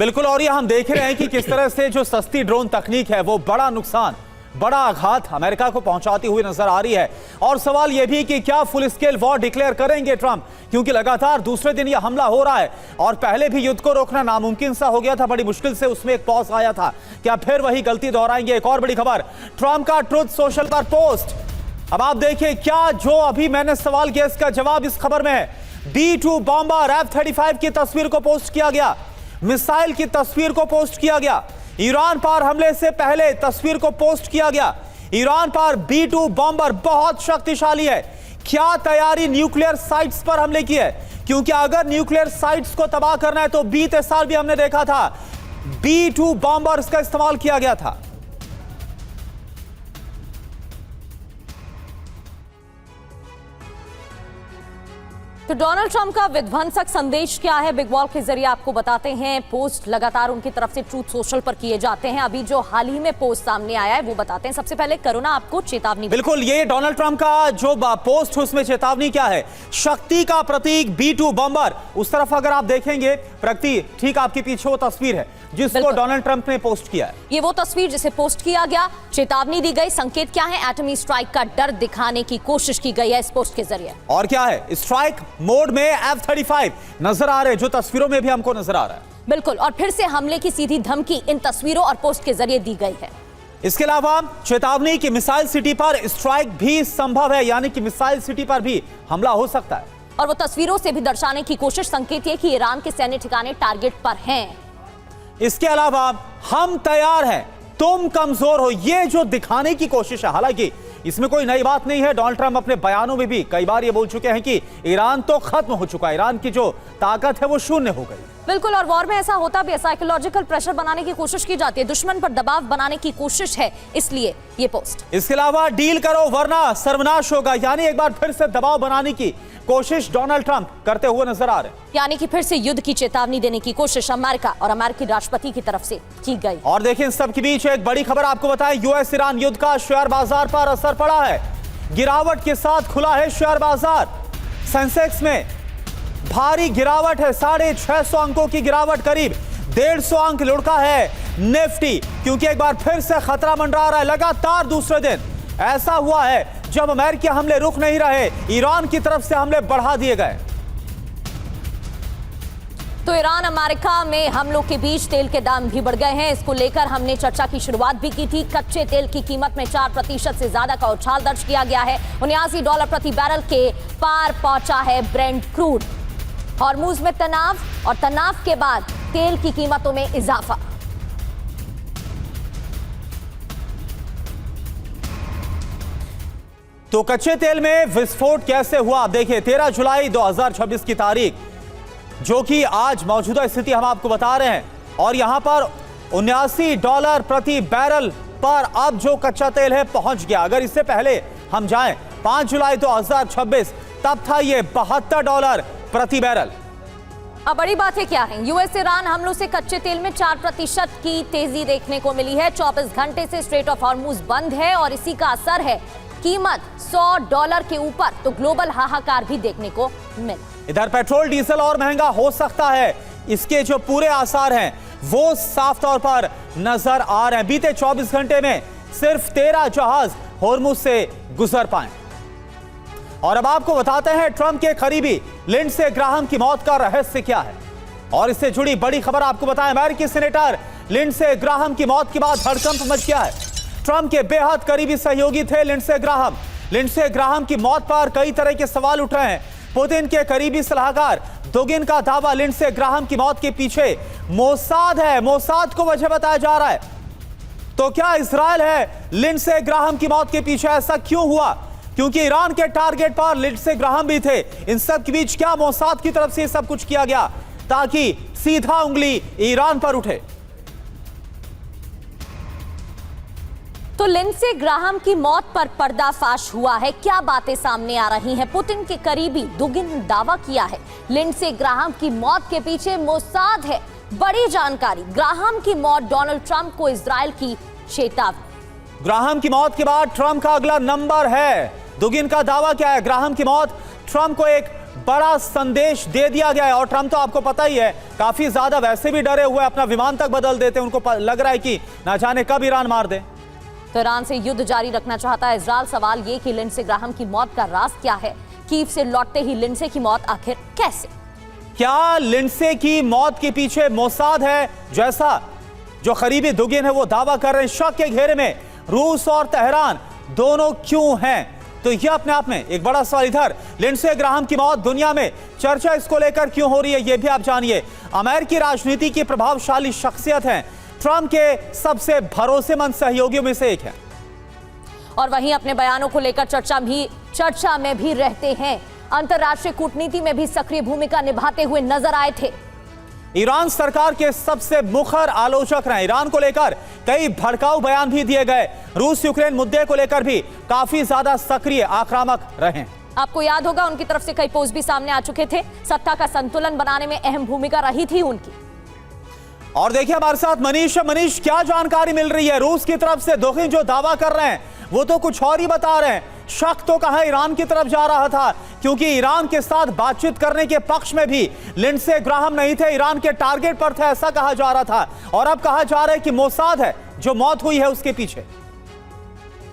बिल्कुल, और ये हम देख रहे हैं कि किस तरह से जो सस्ती ड्रोन तकनीक है वो बड़ा नुकसान, बड़ा आघात अमेरिका को पहुंचाती हुई नजर आ रही है। और सवाल यह भी कि क्या फुल स्केल वॉर डिक्लेयर करेंगे ट्रंप, क्योंकि लगातार दूसरे दिन यह हमला हो रहा है और पहले भी युद्ध को रोकना नामुमकिन सा हो गया था, बड़ी मुश्किल से उसमें एक पॉज आया था। क्या फिर वही गलती दोहराएंगे? एक और बड़ी खबर, ट्रंप का ट्रुथ सोशल पर पोस्ट। अब आप देखिए, क्या जो अभी मैंने सवाल किया इसका जवाब इस खबर में है। B-2 बॉम्बर F-35 की तस्वीर को पोस्ट किया गया, मिसाइल की तस्वीर को पोस्ट किया गया, ईरान पर हमले से पहले तस्वीर को पोस्ट किया गया। ईरान पर B-2 बॉम्बर बहुत शक्तिशाली है। क्या तैयारी न्यूक्लियर साइट्स पर हमले की है? क्योंकि अगर न्यूक्लियर साइट्स को तबाह करना है तो बीते साल भी हमने देखा था B-2 बॉम्बर्स का इस्तेमाल किया गया था। तो डोनाल्ड ट्रंप का विध्वंसक संदेश क्या है, बिग वॉल के जरिए आपको बताते हैं। पोस्ट लगातार उनकी तरफ से ट्रूथ सोशल पर किए जाते हैं। अभी जो हाल ही में पोस्ट सामने आया है वो बताते हैं। सबसे पहले कोरोना आपको चेतावनी। बिल्कुल, ये डोनाल्ड ट्रंप का जो पोस्ट है उसमें चेतावनी क्या है? शक्ति का प्रतीक B-2 बॉम्बर। उस तरफ अगर आप देखेंगे प्रगति, ठीक आपके पीछे वो तस्वीर है जिसको डोनाल्ड ट्रंप ने पोस्ट किया है। ये वो तस्वीर जिसे पोस्ट किया गया, चेतावनी दी गई। संकेत क्या है? एटमी स्ट्राइक का डर दिखाने की कोशिश की गई है इस पोस्ट के जरिए। और क्या है? स्ट्राइक मोड में F-35 नजर आ रहे, जो तस्वीरों में भी हमको नजर आ रहा है। बिल्कुल, और फिर से हमले की सीधी धमकी इन तस्वीरों और पोस्ट के जरिए दी गई है। इसके अलावा चेतावनी कि मिसाइल सिटी पर स्ट्राइक भी संभव है, यानी कि मिसाइल सिटी पर भी हमला हो सकता है। और वो तस्वीरों से भी दर्शाने की कोशिश, संकेत ये कि ईरान के सैन्य ठिकाने टारगेट पर हैं। इसके अलावा हम तैयार हैं, तुम कमजोर हो, ये जो दिखाने की कोशिश है। हालांकि इसमें कोई नई बात नहीं है। डोनाल्ड ट्रंप अपने बयानों में भी कई बार ये बोल चुके हैं कि ईरान तो खत्म हो चुका है, ईरान की जो ताकत है वो शून्य हो गई। बिल्कुल, और वॉर में ऐसा होता भी है, साइकोलॉजिकल प्रेशर बनाने की कोशिश की जाती है, दुश्मन पर दबाव बनाने की कोशिश है, इसलिए ये पोस्ट। इसके अलावा डील करो वरना सर्वनाश होगा, यानी एक बार फिर से दबाव बनाने की कोशिश डोनाल्ड ट्रंप करते हुए नजर आ रहे हैं। यानी कि फिर से युद्ध की चेतावनी देने की कोशिश अमेरिका और अमेरिकी राष्ट्रपति की तरफ से की गई। और देखिए, इन सब के बीच एक बड़ी खबर आपको बताएं, यूएस ईरान युद्ध का शेयर बाजार पर असर पड़ा है। गिरावट के साथ खुला है शेयर बाजार। सेंसेक्स में भारी गिरावट है, 650 अंकों की गिरावट, करीब 150 अंक लुढ़का है निफ्टी, क्योंकि एक बार फिर से खतरा मंडरा रहा है। लगातार दूसरे दिन ऐसा हुआ है जब अमेरिकी हमले रुक नहीं रहे, ईरान की तरफ से हमले बढ़ा दिए गए। तो ईरान अमेरिका में हमलों के बीच तेल के दाम भी बढ़ गए हैं। इसको लेकर हमने चर्चा की शुरुआत भी की थी। कच्चे तेल की कीमत में 4% से ज्यादा का उछाल दर्ज किया गया है। $79 प्रति बैरल के पार पहुंचा है ब्रेंट क्रूड। हॉर्मुज में तनाव और तनाव के बाद तेल की कीमतों में इजाफा। तो कच्चे तेल में विस्फोट कैसे हुआ? देखिए, 13 जुलाई 2026 की तारीख, जो कि आज मौजूदा स्थिति हम आपको बता रहे हैं, और यहां पर $79 प्रति बैरल पर अब जो कच्चा तेल है पहुंच गया। अगर इससे पहले हम जाएं 5 जुलाई 2026, तब था ये $72 प्रति बैरल। अब बड़ी बातें क्या है? यूएस ईरान हमलों से कच्चे तेल में 4% की तेजी देखने को मिली है। 24 घंटे से स्ट्रेट ऑफ हॉर्मुज बंद है और इसी का असर है कीमत $100 के ऊपर, तो ग्लोबल हाहाकार भी देखने को मिला। इधर पेट्रोल डीजल और महंगा हो सकता है, इसके जो पूरे आसार हैं वो साफ तौर पर नजर आ रहे हैं। बीते 24 घंटे में सिर्फ 13 जहाज हॉर्मुज से गुजर पाए। और अब आपको बताते हैं ट्रंप के करीबी लिंडसे ग्राहम की मौत का रहस्य क्या है। और इससे जुड़ी बड़ी खबर आपको बताएं, अमेरिकी सेनेटर लिंडसे ग्राहम की मौत के बाद हड़कंप मच गया है। ट्रंप के बेहद करीबी सहयोगी थे लिंडसे ग्राहम। लिंडसे ग्राहम की मौत पर कई तरह के सवाल उठ रहे हैं। पुतिन के करीबी सलाहकार दुगिन का दावा, लिंडसे ग्राहम की मौत के पीछे मोसाद है, मोसाद को वजह बताया जा रहा है। तो क्या इजराइल है लिंडसे ग्राहम की मौत के पीछे? ऐसा क्यों हुआ? क्योंकि ईरान के टारगेट पर लिंडसे ग्राहम भी थे। इन सब के बीच क्या मोसाद की तरफ से सब कुछ किया गया ताकि सीधा उंगली ईरान पर उठे? तो लिंडसे ग्राहम की मौत पर पर्दाफाश हुआ है। क्या बातें सामने आ रही हैं? पुतिन के करीबी दुगिन ने दावा किया है लिंडसे ग्राहम की मौत के पीछे मोसाद है। बड़ी जानकारी, ग्राहम की मौत डोनाल्ड ट्रंप को इजराइल की चेतावनी। ग्राहम की मौत के बाद ट्रंप का अगला नंबर है। दुगिन का दावा क्या है? ग्राहम की मौत ट्रंप को एक बड़ा संदेश दे दिया गया है। और ट्रंप तो आपको पता ही है, काफी ज्यादा वैसे भी डरे हुए, अपना विमान तक बदल देते हैं, उनको लग रहा है कि ना जाने कब ईरान मार दे। तो ईरान से युद्ध जारी रखना चाहता है इजरायल। सवाल ये कि लिंडसे ग्राहम की मौत का राज क्या है? कीव से लौटते ही लिंडसे की मौत आखिर कैसे? क्या लिंडसे की मौत के पीछे मोसाद है, जैसा जो करीबी दुगिन है वो दावा कर रहे हैं? शक के घेरे में रूस और तेहरान दोनों क्यों हैं? तो यह अपने आप में एक बड़ा सवाल। इधर लिंडसे ग्राहम की मौत, दुनिया में चर्चा इसको लेकर क्यों हो रही है, यह भी आप जानिए। अमेरिकी राजनीति की प्रभावशाली शख्सियत हैं, ट्रंप के सबसे भरोसेमंद सहयोगियों में से एक है, और वहीं अपने बयानों को लेकर चर्चा में भी रहते हैं। अंतर्राष्ट्रीय कूटनीति में भी सक्रिय भूमिका निभाते हुए नजर आए थे। ईरान सरकार के सबसे मुखर आलोचक रहे। ईरान को लेकर कई भड़काऊ बयान भी दिए गए। रूस यूक्रेन मुद्दे को लेकर भी काफी ज्यादा सक्रिय आक्रामक रहे। आपको याद होगा उनकी तरफ से कई पोस्ट भी सामने आ चुके थे। सत्ता का संतुलन बनाने में अहम भूमिका रही थी उनकी। और देखिए हमारे साथ मनीष, क्या जानकारी मिल रही है? रूस की तरफ से दुखी जो दावा कर रहे हैं वो तो कुछ और ही बता रहे हैं। शक तो कहा ईरान की तरफ जा रहा था, क्योंकि ईरान के साथ बातचीत करने के पक्ष में भी लिंडसे ग्राहम नहीं थे, ईरान के टारगेट पर थे, ऐसा कहा जा रहा था। और अब कहा जा रहा है कि मोसाद है जो मौत हुई है उसके पीछे।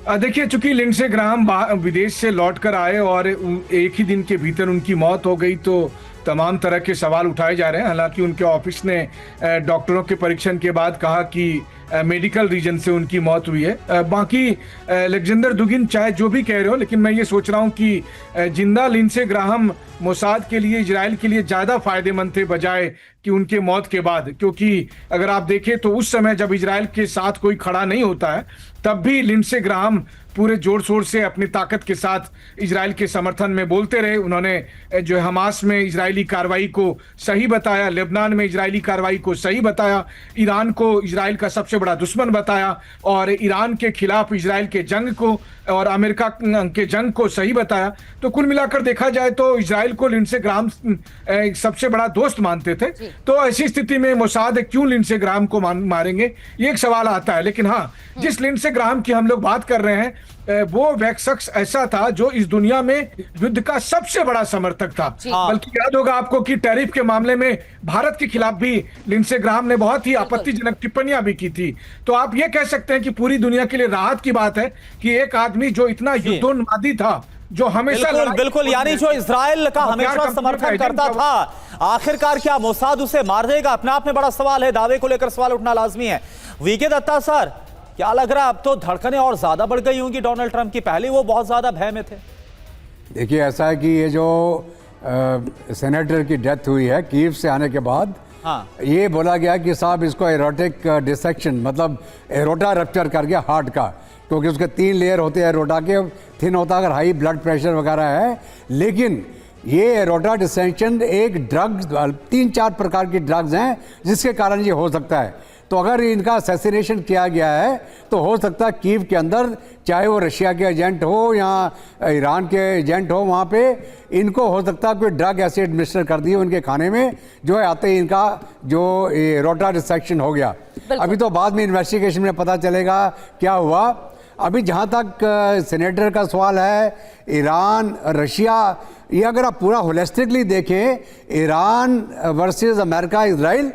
देखिए, चूंकि लिंडसे ग्राहम विदेश से लौट कर आए और एक ही दिन के भीतर उनकी मौत हो गई, तो तमाम तरह के सवाल उठाए जा रहे हैं। हालांकि उनके ऑफिस ने डॉक्टरों के परीक्षण के बाद कहा कि मेडिकल रीजन से उनकी मौत हुई है। बाकी अलेक्जेंडर दुगिन चाहे जो भी कह रहे हो, लेकिन मैं ये सोच रहा हूँ कि जिंदा लिंडसे ग्राहम मोसाद के लिए, इजराइल के लिए ज़्यादा फायदेमंद थे बजाय कि उनके मौत के बाद। क्योंकि अगर आप देखें तो उस समय जब इजराइल के साथ कोई खड़ा नहीं होता है, तब भी लिंडसे ग्राहम पूरे जोर शोर से अपनी ताकत के साथ इजराइल के समर्थन में बोलते रहे। उन्होंने जो हमास में इजरायली कार्रवाई को सही बताया, लेबनान में इजरायली कार्रवाई को सही बताया, ईरान को इजराइल का सबसे बड़ा दुश्मन बताया, और ईरान के खिलाफ इजराइल के जंग को और अमेरिका के जंग को सही बताया। तो कुल मिलाकर देखा जाए तो इजराइल को लिंडसे ग्राहम सबसे बड़ा दोस्त मानते थे। तो ऐसी स्थिति में मोसाद क्यों लिंडसे ग्राहम को मारेंगे, ये एक सवाल आता है। लेकिन हाँ, जिस लिंडसे ग्राहम की हम लोग बात कर रहे हैं, वो वह शख्स ऐसा था जो इस दुनिया में युद्ध का सबसे बड़ा समर्थक था। बल्कि याद होगा आपको कि टैरिफ के मामले में भारत के खिलाफ भी लिंडसे ग्राहम ने बहुत ही आपत्तिजनक टिप्पणियां भी की थी। तो आप ये कह सकते हैं कि पूरी दुनिया के लिए राहत की बात है कि एक आदमी जो इतना युद्धोन्मादी था, जो हमेशा बिल्कुल यानी जो इजराइल का हमेशा समर्थन करता था, आखिरकार क्या मोसाद उसे मार देगा? अपने आप में बड़ा सवाल है, दावे को लेकर सवाल उठना लाजमी है। वीके दत्ता सर, क्या लग रहा है अब तो धड़कनें और ज्यादा बढ़ गई होंगी डोनाल्ड ट्रंप की? पहले वो बहुत ज्यादा भय में थे। देखिए, ऐसा है कि ये जो सेनेटर की डेथ हुई है कीव से आने के बाद, हाँ, ये बोला गया कि साहब इसको एरोटिक डिसेक्शन, मतलब एरोटा रप्चर कर गया हार्ट का, क्योंकि उसके 3 लेयर होते हैं एरोटा के, थिन होता अगर हाई ब्लड प्रेशर वगैरह है। लेकिन ये एरोटा डिसेक्शन एक ड्रग, 3-4 प्रकार की ड्रग्स हैं जिसके कारण ये हो सकता है। तो अगर इनका असैसिनेशन किया गया है तो हो सकता है कीव के अंदर, चाहे वो रशिया के एजेंट हो या ईरान के एजेंट हो, वहाँ पे इनको हो सकता है कोई ड्रग ऐसे एडमिनिस्टर कर दिए उनके खाने में, जो है आते ही इनका जो एरोटा डिसेक्शन हो गया। अभी तो बाद में इन्वेस्टिगेशन में पता चलेगा क्या हुआ। अभी जहाँ तक सेनेटर का सवाल है, ईरान रशिया, ये अगर आप पूरा होलिस्टिकली देखें, ईरान वर्सेस अमेरिका इजराइल,